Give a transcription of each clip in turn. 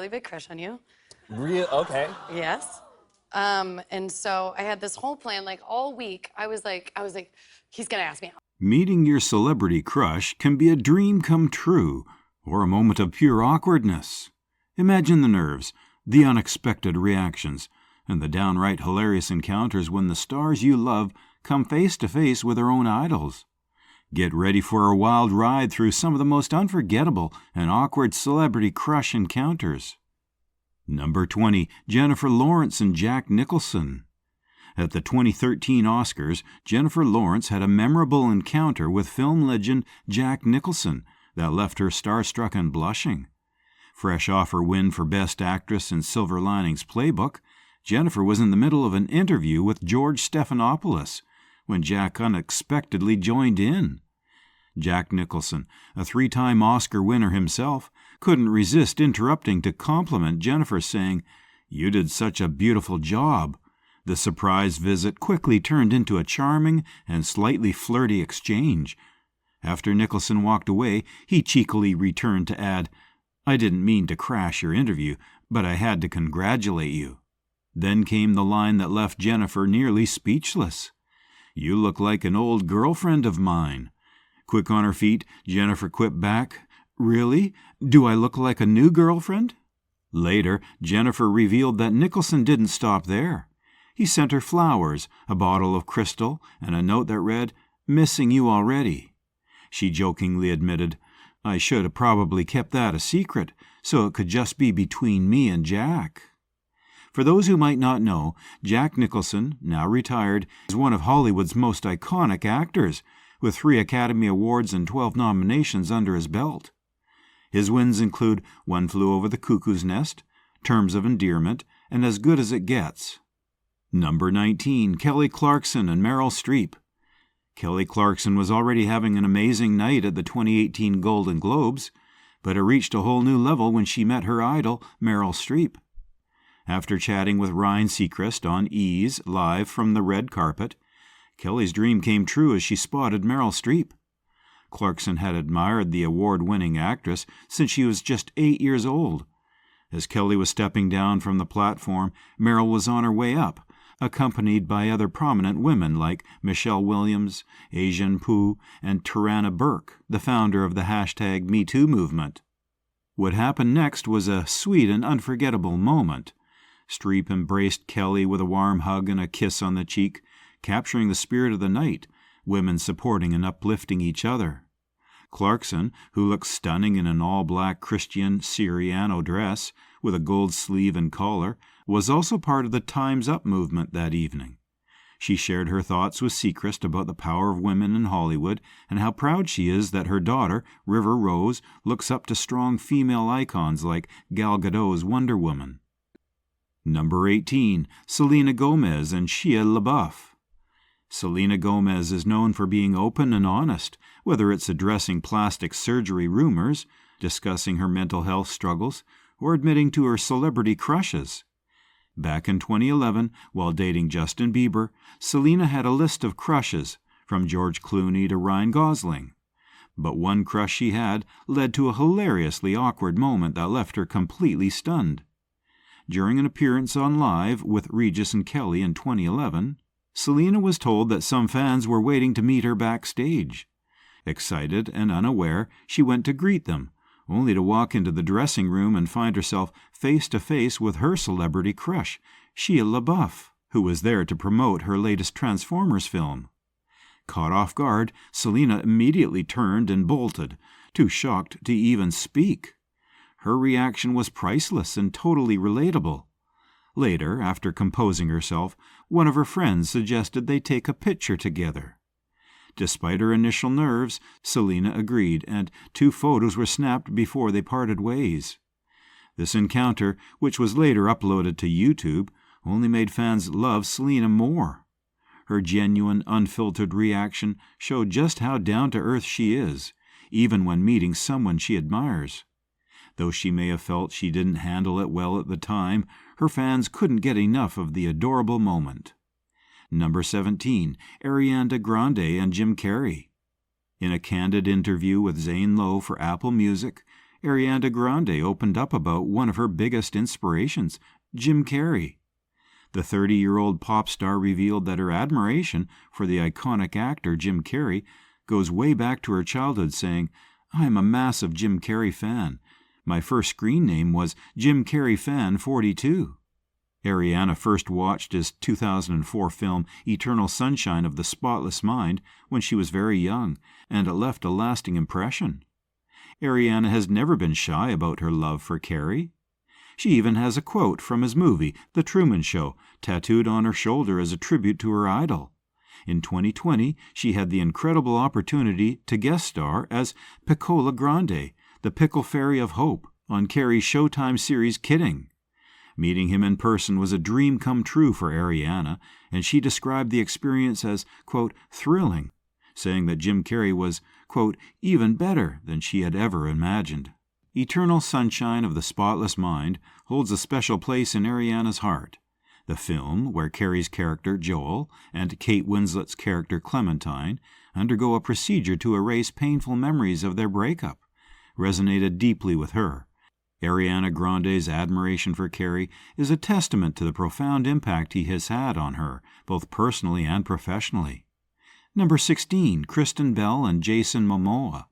really big crush on you. Real? Okay. Yes. And so I had this whole plan, like all week. I was like, he's gonna ask me out. Meeting your celebrity crush can be a dream come true or a moment of pure awkwardness. Imagine the nerves, the unexpected reactions, and the downright hilarious encounters when the stars you love come face to face with their own idols. Get ready for a wild ride through some of the most unforgettable and awkward celebrity crush encounters. Number 20, Jennifer Lawrence and Jack Nicholson. At the 2013 Oscars, Jennifer Lawrence had a memorable encounter with film legend Jack Nicholson that left her starstruck and blushing. Fresh off her win for Best Actress in Silver Linings Playbook, Jennifer was in the middle of an interview with George Stephanopoulos when Jack unexpectedly joined in. Jack Nicholson, a three-time Oscar winner himself, couldn't resist interrupting to compliment Jennifer, saying, "You did such a beautiful job." The surprise visit quickly turned into a charming and slightly flirty exchange. After Nicholson walked away, he cheekily returned to add, "I didn't mean to crash your interview, but I had to congratulate you." Then came the line that left Jennifer nearly speechless. "You look like an old girlfriend of mine." Quick on her feet, Jennifer quipped back, "Really? Do I look like a new girlfriend?" Later, Jennifer revealed that Nicholson didn't stop there. He sent her flowers, a bottle of crystal, and a note that read, "Missing you already." She jokingly admitted, "I should have probably kept that a secret, so it could just be between me and Jack." For those who might not know, Jack Nicholson, now retired, is one of Hollywood's most iconic actors, with 3 Academy Awards and 12 nominations under his belt. His wins include One Flew Over the Cuckoo's Nest, Terms of Endearment, and As Good as It Gets. Number 19, Kelly Clarkson and Meryl Streep. Kelly Clarkson was already having an amazing night at the 2018 Golden Globes, but it reached a whole new level when she met her idol, Meryl Streep. After chatting with Ryan Seacrest on E's live from the red carpet, Kelly's dream came true as she spotted Meryl Streep. Clarkson had admired the award-winning actress since she was just 8 years old. As Kelly was stepping down from the platform, Meryl was on her way up, accompanied by other prominent women like Michelle Williams, Asian Poo, and Tarana Burke, the founder of the hashtag #MeToo movement. What happened next was a sweet and unforgettable moment. Streep embraced Kelly with a warm hug and a kiss on the cheek, capturing the spirit of the night, women supporting and uplifting each other. Clarkson, who looked stunning in an all-black Christian Siriano dress with a gold sleeve and collar, was also part of the Time's Up movement that evening. She shared her thoughts with Seacrest about the power of women in Hollywood and how proud she is that her daughter, River Rose, looks up to strong female icons like Gal Gadot's Wonder Woman. Number 18, Selena Gomez and Shia LaBeouf. Selena Gomez is known for being open and honest, whether it's addressing plastic surgery rumors, discussing her mental health struggles, or admitting to her celebrity crushes. Back in 2011, while dating Justin Bieber, Selena had a list of crushes, from George Clooney to Ryan Gosling. But one crush she had led to a hilariously awkward moment that left her completely stunned. During an appearance on Live with Regis and Kelly in 2011, Selena was told that some fans were waiting to meet her backstage. Excited and unaware, she went to greet them, only to walk into the dressing room and find herself face to face with her celebrity crush, Shia LaBeouf, who was there to promote her latest Transformers film. Caught off guard, Selena immediately turned and bolted, too shocked to even speak. Her reaction was priceless and totally relatable. Later, after composing herself, one of her friends suggested they take a picture together. Despite her initial nerves, Selena agreed, and 2 photos were snapped before they parted ways. This encounter, which was later uploaded to YouTube, only made fans love Selena more. Her genuine, unfiltered reaction showed just how down-to-earth she is, even when meeting someone she admires. Though she may have felt she didn't handle it well at the time, her fans couldn't get enough of the adorable moment. Number 17, Ariana Grande and Jim Carrey. In a candid interview with Zane Lowe for Apple Music, Ariana Grande opened up about one of her biggest inspirations, Jim Carrey. The 30-year-old pop star revealed that her admiration for the iconic actor Jim Carrey goes way back to her childhood, saying, "I am a massive Jim Carrey fan. My first screen name was Jim Carrey Fan 42. Ariana first watched his 2004 film Eternal Sunshine of the Spotless Mind when she was very young, and it left a lasting impression. Ariana has never been shy about her love for Carrey. She even has a quote from his movie, The Truman Show, tattooed on her shoulder as a tribute to her idol. In 2020, she had the incredible opportunity to guest star as Piccola Grande, the Pickle Fairy of Hope, on Carrey's Showtime series Kidding. Meeting him in person was a dream come true for Ariana, and she described the experience as, quote, thrilling, saying that Jim Carrey was, quote, even better than she had ever imagined. Eternal Sunshine of the Spotless Mind holds a special place in Ariana's heart. The film, where Carrey's character Joel and Kate Winslet's character Clementine undergo a procedure to erase painful memories of their breakup, resonated deeply with her. Ariana Grande's admiration for Carrey is a testament to the profound impact he has had on her, both personally and professionally. Number 16, Kristen Bell and Jason Momoa.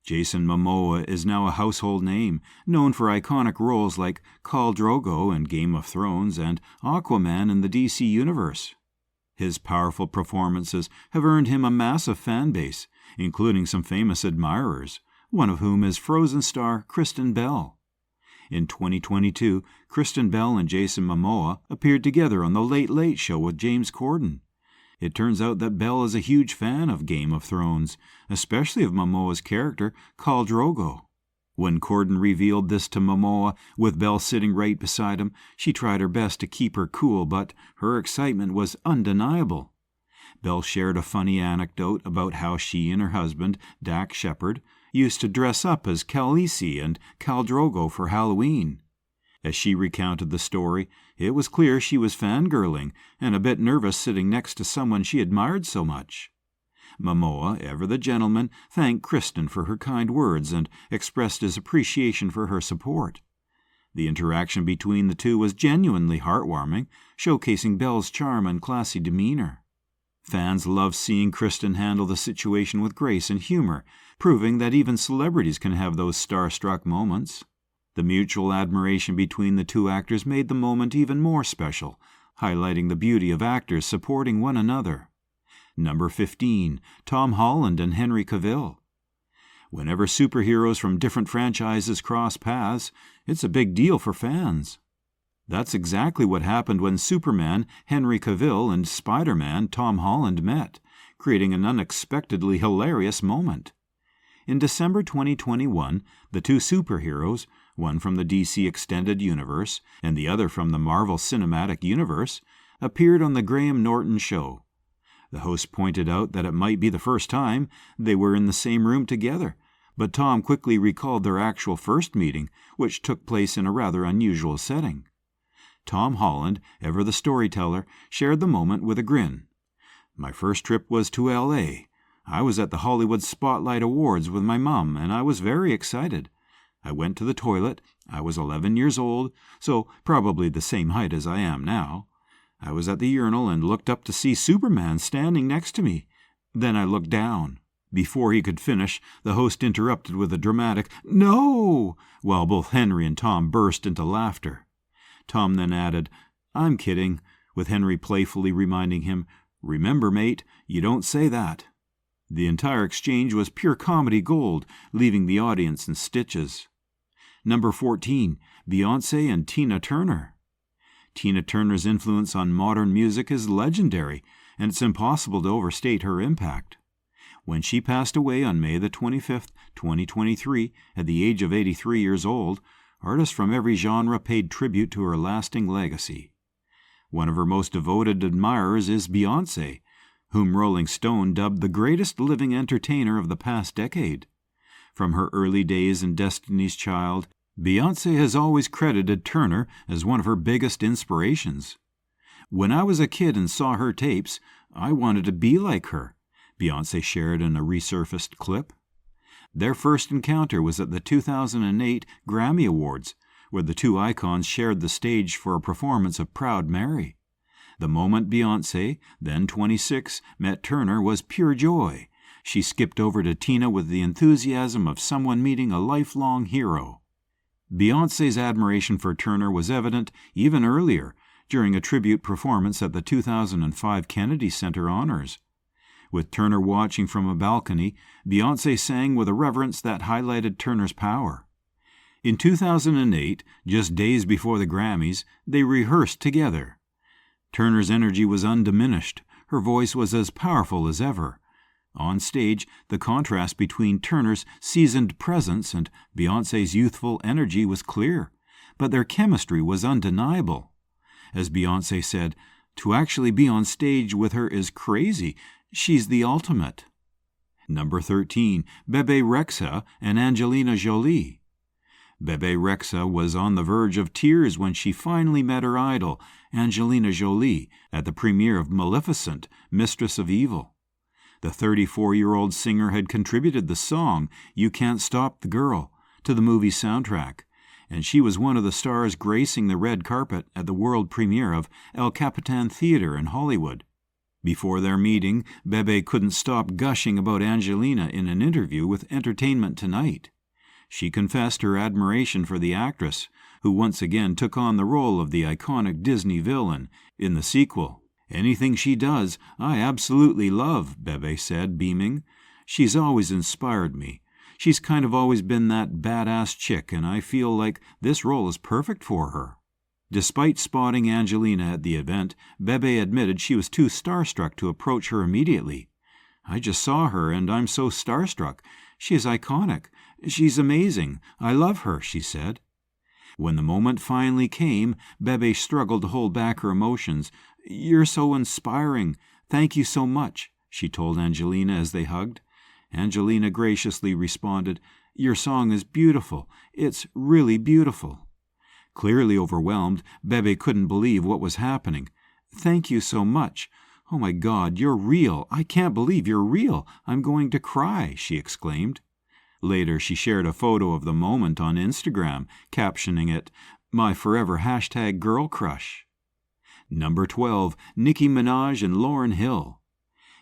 Jason Momoa is now a household name, known for iconic roles like Khal Drogo in Game of Thrones and Aquaman in the DC Universe. His powerful performances have earned him a massive fan base, including some famous admirers, one of whom is Frozen star Kristen Bell. In 2022, Kristen Bell and Jason Momoa appeared together on The Late Late Show with James Corden. It turns out that Bell is a huge fan of Game of Thrones, especially of Momoa's character, Khal Drogo. When Corden revealed this to Mamoa, with Belle sitting right beside him, she tried her best to keep her cool, but her excitement was undeniable. Belle shared a funny anecdote about how she and her husband, Dak Shepard, used to dress up as Khaleesi and Khal Drogo for Halloween. As she recounted the story, it was clear she was fangirling and a bit nervous sitting next to someone she admired so much. Mamoa, ever the gentleman, thanked Kristen for her kind words and expressed his appreciation for her support. The interaction between the two was genuinely heartwarming, showcasing Belle's charm and classy demeanor. Fans loved seeing Kristen handle the situation with grace and humor, proving that even celebrities can have those starstruck moments. The mutual admiration between the two actors made the moment even more special, highlighting the beauty of actors supporting one another. Number 15, Tom Holland and Henry Cavill. Whenever superheroes from different franchises cross paths, it's a big deal for fans. That's exactly what happened when Superman Henry Cavill and Spider-Man Tom Holland met, creating an unexpectedly hilarious moment. In December 2021, the two superheroes, one from the DC Extended Universe and the other from the Marvel Cinematic Universe, appeared on The Graham Norton Show. The host pointed out that it might be the first time they were in the same room together, but Tom quickly recalled their actual first meeting, which took place in a rather unusual setting. Tom Holland, ever the storyteller, shared the moment with a grin. "My first trip was to L.A. I was at the Hollywood Spotlight Awards with my mom, and I was very excited. I went to the toilet. I was 11 years old, so probably the same height as I am now. I was at the urinal and looked up to see Superman standing next to me. Then I looked down." Before he could finish, the host interrupted with a dramatic "No!" while both Henry and Tom burst into laughter. Tom then added, "I'm kidding," with Henry playfully reminding him, "Remember, mate, you don't say that." The entire exchange was pure comedy gold, leaving the audience in stitches. Number 14, Beyonce and Tina Turner. Tina Turner's influence on modern music is legendary, and it's impossible to overstate her impact. When she passed away on May the 25th, 2023, at the age of 83 years old, artists from every genre paid tribute to her lasting legacy. One of her most devoted admirers is Beyonce, whom Rolling Stone dubbed the greatest living entertainer of the past decade. From her early days in Destiny's Child, Beyonce has always credited Turner as one of her biggest inspirations. "When I was a kid and saw her tapes, I wanted to be like her," Beyonce shared in a resurfaced clip. Their first encounter was at the 2008 Grammy Awards, where the two icons shared the stage for a performance of Proud Mary. The moment Beyonce, then 26, met Turner was pure joy. She skipped over to Tina with the enthusiasm of someone meeting a lifelong hero. Beyonce's admiration for Turner was evident even earlier, during a tribute performance at the 2005 Kennedy Center Honors. With Turner watching from a balcony, Beyonce sang with a reverence that highlighted Turner's power. In 2008, just days before the Grammys, they rehearsed together. Turner's energy was undiminished. Her voice was as powerful as ever. On stage, the contrast between Turner's seasoned presence and Beyonce's youthful energy was clear, but their chemistry was undeniable. As Beyonce said, "To actually be on stage with her is crazy. She's the ultimate." Number 13, Bebe Rexha and Angelina Jolie. Bebe Rexha was on the verge of tears when she finally met her idol, Angelina Jolie, at the premiere of Maleficent, Mistress of Evil. The 34-year-old singer had contributed the song, "You Can't Stop the Girl," to the movie's soundtrack, and she was one of the stars gracing the red carpet at the world premiere of El Capitan Theater in Hollywood. Before their meeting, Bebe couldn't stop gushing about Angelina in an interview with Entertainment Tonight. She confessed her admiration for the actress, who once again took on the role of the iconic Disney villain in the sequel. "Anything she does, I absolutely love," Bebe said, beaming. "She's always inspired me. She's kind of always been that badass chick, and I feel like this role is perfect for her." Despite spotting Angelina at the event, Bebe admitted she was too starstruck to approach her immediately. "I just saw her, and I'm so starstruck. She is iconic. She's amazing. I love her," she said. When the moment finally came, Bebe struggled to hold back her emotions. "You're so inspiring. Thank you so much," she told Angelina as they hugged. Angelina graciously responded, "Your song is beautiful. It's really beautiful." Clearly overwhelmed, Bebe couldn't believe what was happening. "Thank you so much. Oh my God, you're real. I can't believe you're real. I'm going to cry," she exclaimed. Later, she shared a photo of the moment on Instagram, captioning it, "My forever #girl crush." Number 12, Nicki Minaj and Lauryn Hill.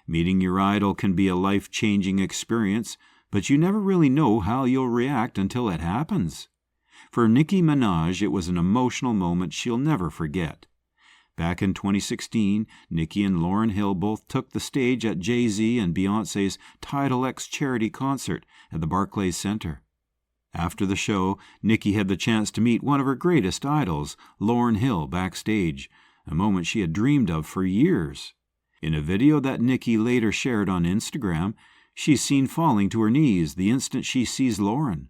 Meeting your idol can be a life-changing experience, but you never really know how you'll react until it happens. For Nicki Minaj, it was an emotional moment she'll never forget. Back in 2016, Nicki and Lauryn Hill both took the stage at Jay-Z and Beyonce's Tidal X charity concert at the Barclays Center. After the show, Nicki had the chance to meet one of her greatest idols, Lauryn Hill, backstage, a moment she had dreamed of for years. In a video that Nicki later shared on Instagram, she's seen falling to her knees the instant she sees Lauryn.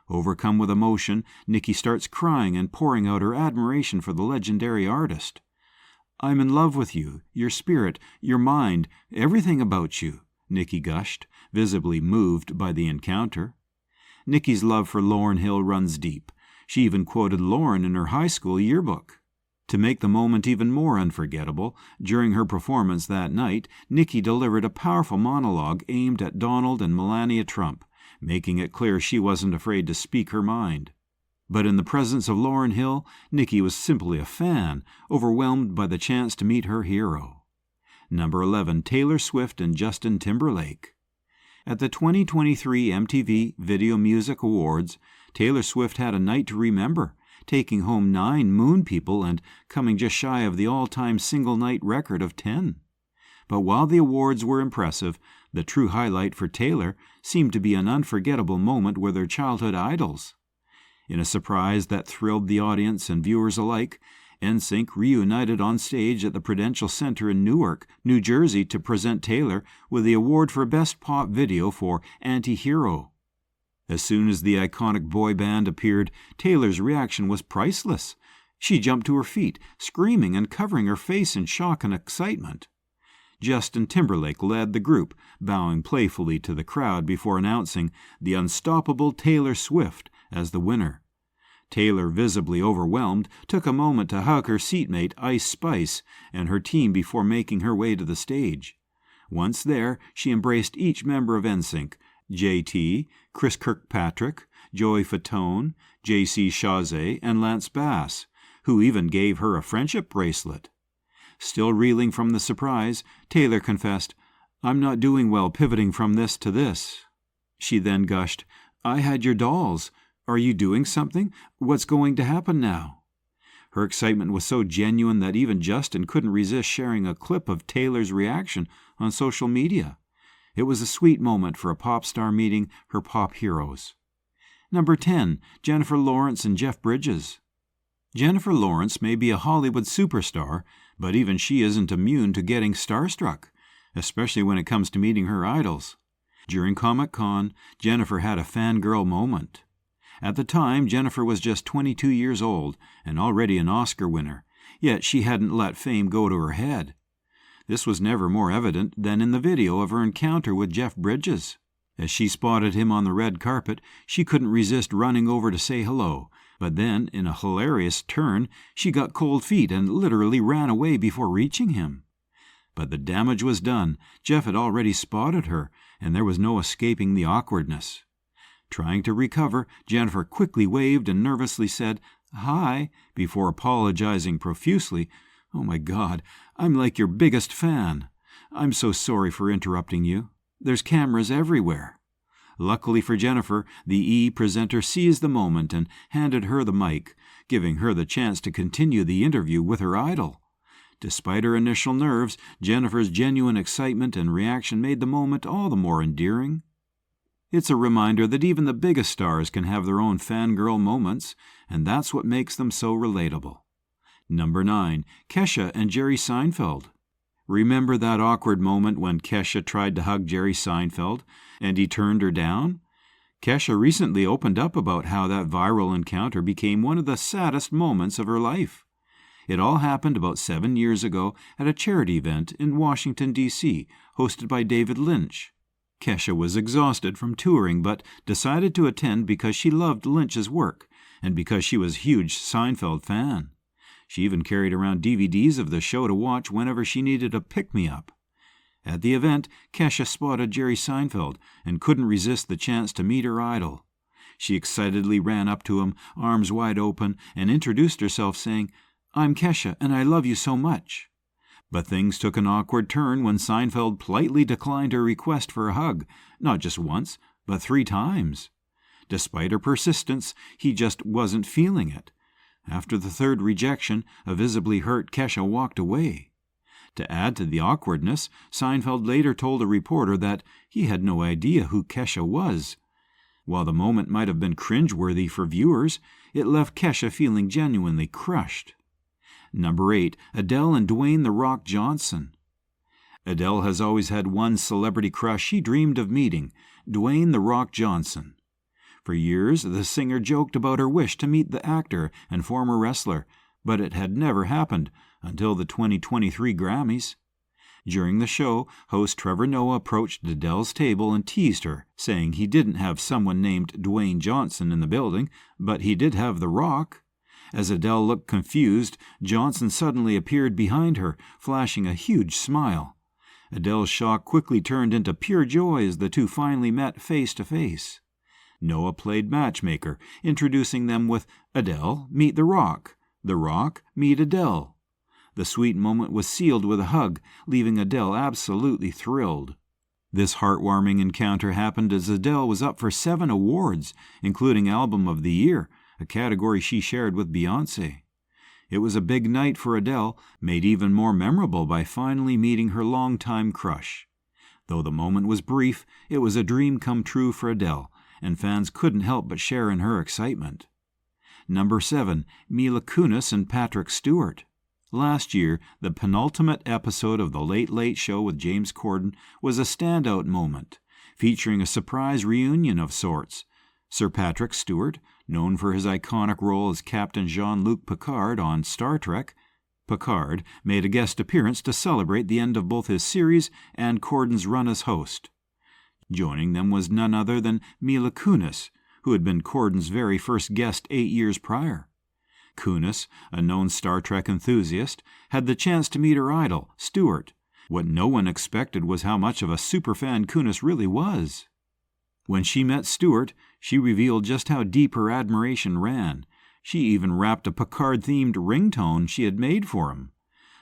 Overcome with emotion, Nicki starts crying and pouring out her admiration for the legendary artist. "I'm in love with you, your spirit, your mind, everything about you," Nicki gushed, visibly moved by the encounter. Nicki's love for Lauryn Hill runs deep. She even quoted Lauryn in her high school yearbook. To make the moment even more unforgettable, during her performance that night, Nicki delivered a powerful monologue aimed at Donald and Melania Trump, making it clear she wasn't afraid to speak her mind. But in the presence of Lauryn Hill, Nicki was simply a fan, overwhelmed by the chance to meet her hero. Number 11, Taylor Swift and Justin Timberlake. At the 2023 MTV Video Music Awards, Taylor Swift had a night to remember, taking home 9 Moon People and coming just shy of the all-time single-night record of 10. But while the awards were impressive, the true highlight for Taylor seemed to be an unforgettable moment with her childhood idols. In a surprise that thrilled the audience and viewers alike, NSYNC reunited on stage at the Prudential Center in Newark, New Jersey to present Taylor with the award for Best Pop Video for Anti-Hero. As soon as the iconic boy band appeared, Taylor's reaction was priceless. She jumped to her feet, screaming and covering her face in shock and excitement. Justin Timberlake led the group, bowing playfully to the crowd before announcing the unstoppable Taylor Swift as the winner. Taylor, visibly overwhelmed, took a moment to hug her seatmate Ice Spice and her team before making her way to the stage. Once there, she embraced each member of NSYNC, JT, Chris Kirkpatrick, Joey Fatone, JC Chazé, and Lance Bass, who even gave her a friendship bracelet. Still reeling from the surprise, Taylor confessed, "I'm not doing well pivoting from this to this." She then gushed, "I had your dolls. Are you doing something? What's going to happen now?" Her excitement was so genuine that even Justin couldn't resist sharing a clip of Taylor's reaction on social media. It was a sweet moment for a pop star meeting her pop heroes. Number 10, Jennifer Lawrence and Jeff Bridges. Jennifer Lawrence may be a Hollywood superstar, but even she isn't immune to getting starstruck, especially when it comes to meeting her idols. During Comic-Con, Jennifer had a fangirl moment. At the time, Jennifer was just 22 years old and already an Oscar winner, yet she hadn't let fame go to her head. This was never more evident than in the video of her encounter with Jeff Bridges. As she spotted him on the red carpet, she couldn't resist running over to say hello, but then, in a hilarious turn, she got cold feet and literally ran away before reaching him. But the damage was done. Jeff had already spotted her, and there was no escaping the awkwardness. Trying to recover, Jennifer quickly waved and nervously said, "Hi," before apologizing profusely. "Oh my God, I'm like your biggest fan. I'm so sorry for interrupting you. There's cameras everywhere." Luckily for Jennifer, the E! presenter seized the moment and handed her the mic, giving her the chance to continue the interview with her idol. Despite her initial nerves, Jennifer's genuine excitement and reaction made the moment all the more endearing. It's a reminder that even the biggest stars can have their own fangirl moments, and that's what makes them so relatable. Number 9, Kesha and Jerry Seinfeld. Remember that awkward moment when Kesha tried to hug Jerry Seinfeld, and he turned her down? Kesha recently opened up about how that viral encounter became one of the saddest moments of her life. It all happened about 7 years ago at a charity event in Washington, D.C., hosted by David Lynch. Kesha was exhausted from touring, but decided to attend because she loved Lynch's work, and because she was a huge Seinfeld fan. She even carried around DVDs of the show to watch whenever she needed a pick-me-up. At the event, Kesha spotted Jerry Seinfeld and couldn't resist the chance to meet her idol. She excitedly ran up to him, arms wide open, and introduced herself saying, "I'm Kesha, and I love you so much." But things took an awkward turn when Seinfeld politely declined her request for a hug, not just once, but 3 times. Despite her persistence, he just wasn't feeling it. After the 3rd rejection, a visibly hurt Kesha walked away. To add to the awkwardness, Seinfeld later told a reporter that he had no idea who Kesha was. While the moment might have been cringeworthy for viewers, it left Kesha feeling genuinely crushed. Number 8, Adele and Dwayne "The Rock" Johnson. Adele has always had one celebrity crush she dreamed of meeting, Dwayne "The Rock" Johnson. For years, the singer joked about her wish to meet the actor and former wrestler, but it had never happened until the 2023 Grammys. During the show, host Trevor Noah approached Adele's table and teased her, saying he didn't have someone named Dwayne Johnson in the building, but he did have The Rock. As Adele looked confused, Johnson suddenly appeared behind her, flashing a huge smile. Adele's shock quickly turned into pure joy as the two finally met face to face. Noah played matchmaker, introducing them with "Adele, meet The Rock. The Rock, meet Adele." The sweet moment was sealed with a hug, leaving Adele absolutely thrilled. This heartwarming encounter happened as Adele was up for 7 awards, including Album of the Year, a category she shared with Beyonce. It was a big night for Adele, made even more memorable by finally meeting her longtime crush. Though the moment was brief, it was a dream come true for Adele, and fans couldn't help but share in her excitement. Number 7, Mila Kunis and Patrick Stewart. Last year, the penultimate episode of The Late Late Show with James Corden was a standout moment, featuring a surprise reunion of sorts. Sir Patrick Stewart, known for his iconic role as Captain Jean-Luc Picard on Star Trek, Picard made a guest appearance to celebrate the end of both his series and Corden's run as host. Joining them was none other than Mila Kunis, who had been Corden's very first guest 8 years prior. Kunis, a known Star Trek enthusiast, had the chance to meet her idol, Stewart. What no one expected was how much of a superfan Kunis really was. When she met Stewart, she revealed just how deep her admiration ran. She even rapped a Picard-themed ringtone she had made for him.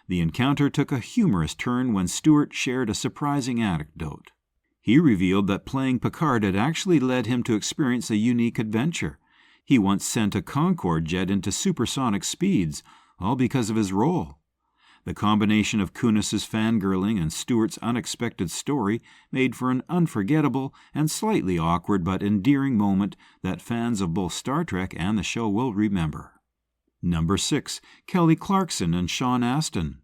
The encounter took a humorous turn when Stewart shared a surprising anecdote. He revealed that playing Picard had actually led him to experience a unique adventure. He once sent a Concorde jet into supersonic speeds, all because of his role. The combination of Kunis's fangirling and Stewart's unexpected story made for an unforgettable and slightly awkward but endearing moment that fans of both Star Trek and the show will remember. Number 6. Kelly Clarkson and Sean Astin.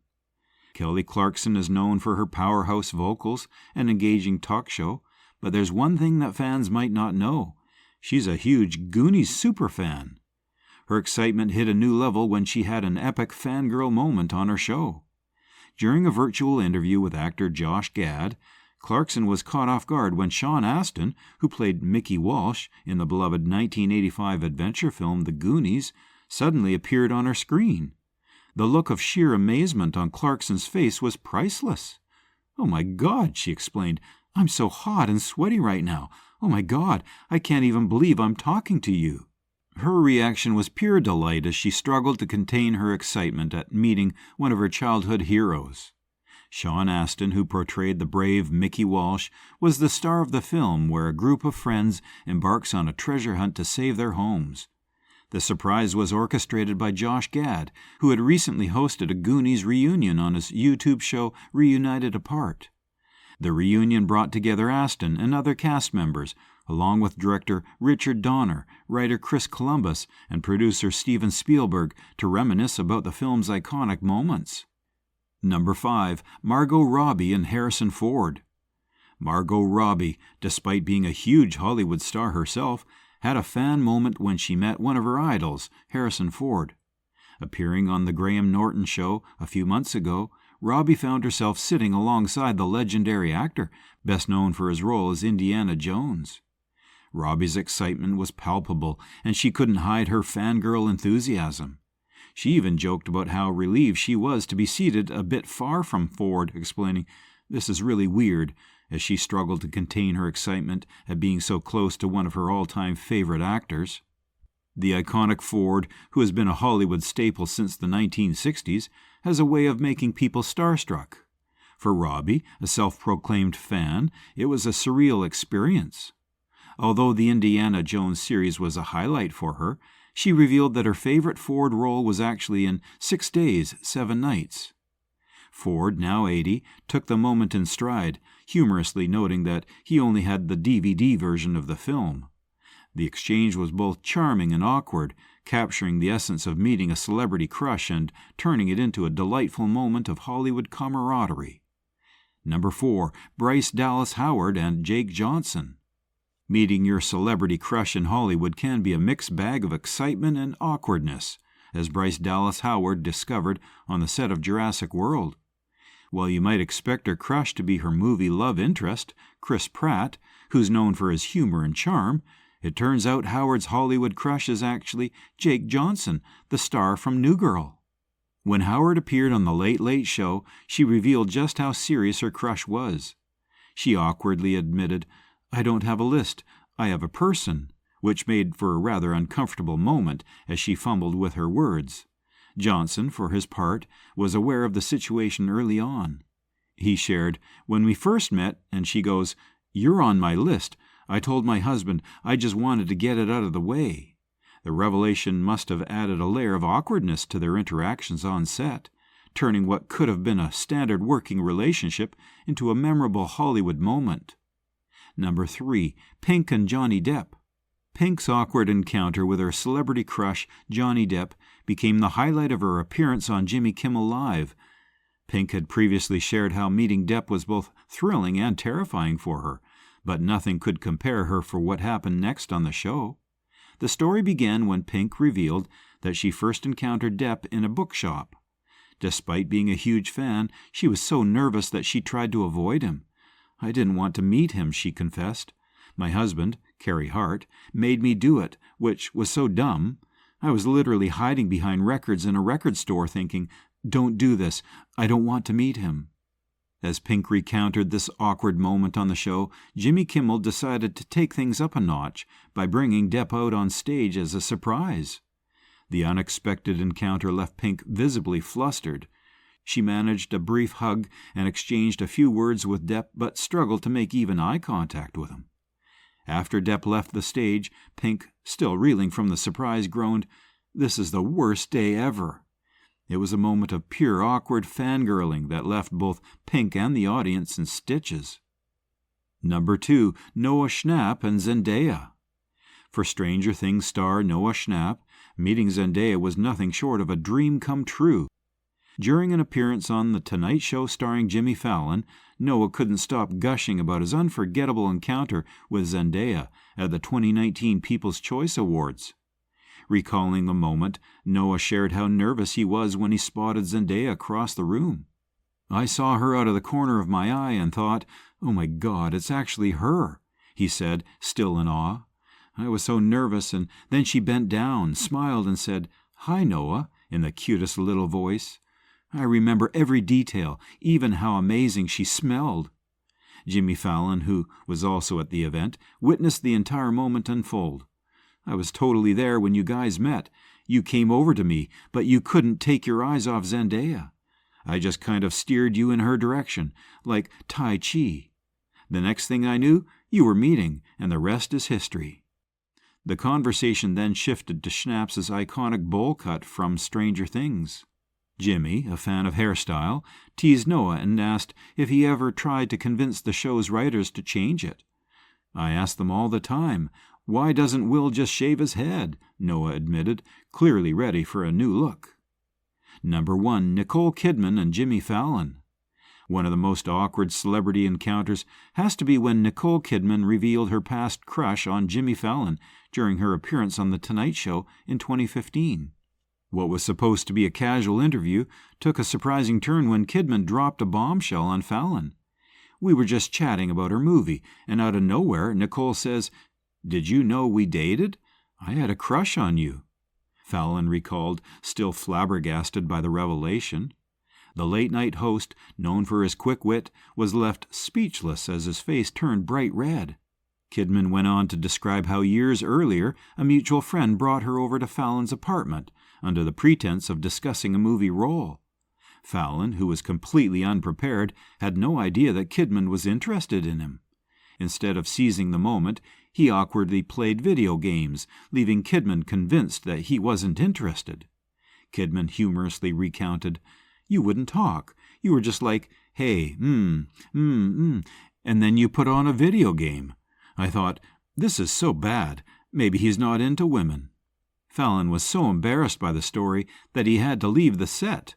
Kelly Clarkson is known for her powerhouse vocals and engaging talk show, but there's one thing that fans might not know. She's a huge Goonies superfan. Her excitement hit a new level when she had an epic fangirl moment on her show. During a virtual interview with actor Josh Gad, Clarkson was caught off guard when Sean Astin, who played Mickey Walsh in the beloved 1985 adventure film The Goonies, suddenly appeared on her screen. The look of sheer amazement on Clarkson's face was priceless. "Oh my God," she explained, "I'm so hot and sweaty right now. Oh my God, I can't even believe I'm talking to you." Her reaction was pure delight as she struggled to contain her excitement at meeting one of her childhood heroes. Sean Astin, who portrayed the brave Mickey Walsh, was the star of the film where a group of friends embarks on a treasure hunt to save their homes. The surprise was orchestrated by Josh Gad, who had recently hosted a Goonies reunion on his YouTube show Reunited Apart. The reunion brought together Astin and other cast members, along with director Richard Donner, writer Chris Columbus, and producer Steven Spielberg, to reminisce about the film's iconic moments. Number 5. Margot Robbie and Harrison Ford. Margot Robbie, despite being a huge Hollywood star herself, had a fan moment when she met one of her idols, Harrison Ford. Appearing on The Graham Norton Show a few months ago, Robbie found herself sitting alongside the legendary actor, best known for his role as Indiana Jones. Robbie's excitement was palpable, and she couldn't hide her fangirl enthusiasm. She even joked about how relieved she was to be seated a bit far from Ford, explaining, "This is really weird," as she struggled to contain her excitement at being so close to one of her all-time favorite actors. The iconic Ford, who has been a Hollywood staple since the 1960s, has a way of making people starstruck. For Robbie, a self-proclaimed fan, it was a surreal experience. Although the Indiana Jones series was a highlight for her, she revealed that her favorite Ford role was actually in 6 Days, 7 Nights. Ford, now 80, took the moment in stride, humorously noting that he only had the DVD version of the film. The exchange was both charming and awkward, capturing the essence of meeting a celebrity crush and turning it into a delightful moment of Hollywood camaraderie. Number 4. Bryce Dallas Howard and Jake Johnson. Meeting your celebrity crush in Hollywood can be a mixed bag of excitement and awkwardness, as Bryce Dallas Howard discovered on the set of Jurassic World. While you might expect her crush to be her movie love interest, Chris Pratt, who's known for his humor and charm, it turns out Howard's Hollywood crush is actually Jake Johnson, the star from New Girl. When Howard appeared on The Late Late Show, she revealed just how serious her crush was. She awkwardly admitted, "I don't have a list, I have a person," which made for a rather uncomfortable moment as she fumbled with her words. Johnson, for his part, was aware of the situation early on. He shared, "When we first met, and she goes, 'You're on my list,' I told my husband I just wanted to get it out of the way." The revelation must have added a layer of awkwardness to their interactions on set, turning what could have been a standard working relationship into a memorable Hollywood moment. Number 3. Pink and Johnny Depp. Pink's awkward encounter with her celebrity crush, Johnny Depp, became the highlight of her appearance on Jimmy Kimmel Live. Pink had previously shared how meeting Depp was both thrilling and terrifying for her, but nothing could compare her for what happened next on the show. The story began when Pink revealed that she first encountered Depp in a bookshop. Despite being a huge fan, she was so nervous that she tried to avoid him. "I didn't want to meet him," she confessed. "My husband, Carrey Hart, made me do it, which was so dumb. I was literally hiding behind records in a record store thinking, 'Don't do this, I don't want to meet him.'" As Pink recounted this awkward moment on the show, Jimmy Kimmel decided to take things up a notch by bringing Depp out on stage as a surprise. The unexpected encounter left Pink visibly flustered. She managed a brief hug and exchanged a few words with Depp, but struggled to make even eye contact with him. After Depp left the stage, Pink, still reeling from the surprise, groaned, "This is the worst day ever." It was a moment of pure awkward fangirling that left both Pink and the audience in stitches. Number 2, Noah Schnapp and Zendaya. For Stranger Things star Noah Schnapp, meeting Zendaya was nothing short of a dream come true. During an appearance on The Tonight Show starring Jimmy Fallon, Noah couldn't stop gushing about his unforgettable encounter with Zendaya at the 2019 People's Choice Awards. Recalling the moment, Noah shared how nervous he was when he spotted Zendaya across the room. "I saw her out of the corner of my eye and thought, 'Oh my God, it's actually her,'" he said, still in awe. "I was so nervous, and then she bent down, smiled, and said, 'Hi, Noah,' in the cutest little voice. I remember every detail, even how amazing she smelled." Jimmy Fallon, who was also at the event, witnessed the entire moment unfold. "I was totally there when you guys met. You came over to me, but you couldn't take your eyes off Zendaya. I just kind of steered you in her direction, like Tai Chi. The next thing I knew, you were meeting, and the rest is history." The conversation then shifted to Schnapp's iconic bowl cut from Stranger Things. Jimmy, a fan of hairstyle, teased Noah and asked if he ever tried to convince the show's writers to change it. "I ask them all the time, why doesn't Will just shave his head?" Noah admitted, clearly ready for a new look. Number 1, Nicole Kidman and Jimmy Fallon. One of the most awkward celebrity encounters has to be when Nicole Kidman revealed her past crush on Jimmy Fallon during her appearance on The Tonight Show in 2015. What was supposed to be a casual interview took a surprising turn when Kidman dropped a bombshell on Fallon. "We were just chatting about her movie, and out of nowhere, Nicole says, 'Did you know we dated? I had a crush on you.'" Fallon recalled, still flabbergasted by the revelation. The late-night host, known for his quick wit, was left speechless as his face turned bright red. Kidman went on to describe how years earlier a mutual friend brought her over to Fallon's apartment under the pretense of discussing a movie role. Fallon, who was completely unprepared, had no idea that Kidman was interested in him. Instead of seizing the moment, he awkwardly played video games, leaving Kidman convinced that he wasn't interested. Kidman humorously recounted, "You wouldn't talk. You were just like, 'Hey, and then you put on a video game. I thought, this is so bad. Maybe he's not into women.'" Fallon was so embarrassed by the story that he had to leave the set.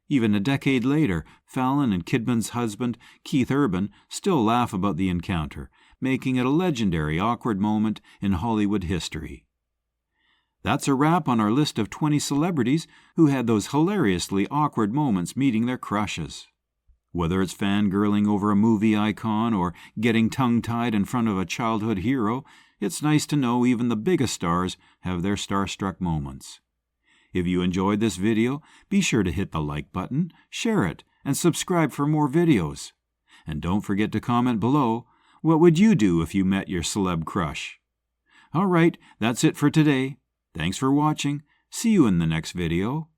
Even a decade later, Fallon and Kidman's husband, Keith Urban, still laugh about the encounter, making it a legendary awkward moment in Hollywood history. That's a wrap on our list of 20 celebrities who had those hilariously awkward moments meeting their crushes. Whether it's fangirling over a movie icon or getting tongue-tied in front of a childhood hero, it's nice to know even the biggest stars have their starstruck moments. If you enjoyed this video, be sure to hit the like button, share it, and subscribe for more videos. And don't forget to comment below, what would you do if you met your celeb crush? All right, that's it for today. Thanks for watching. See you in the next video.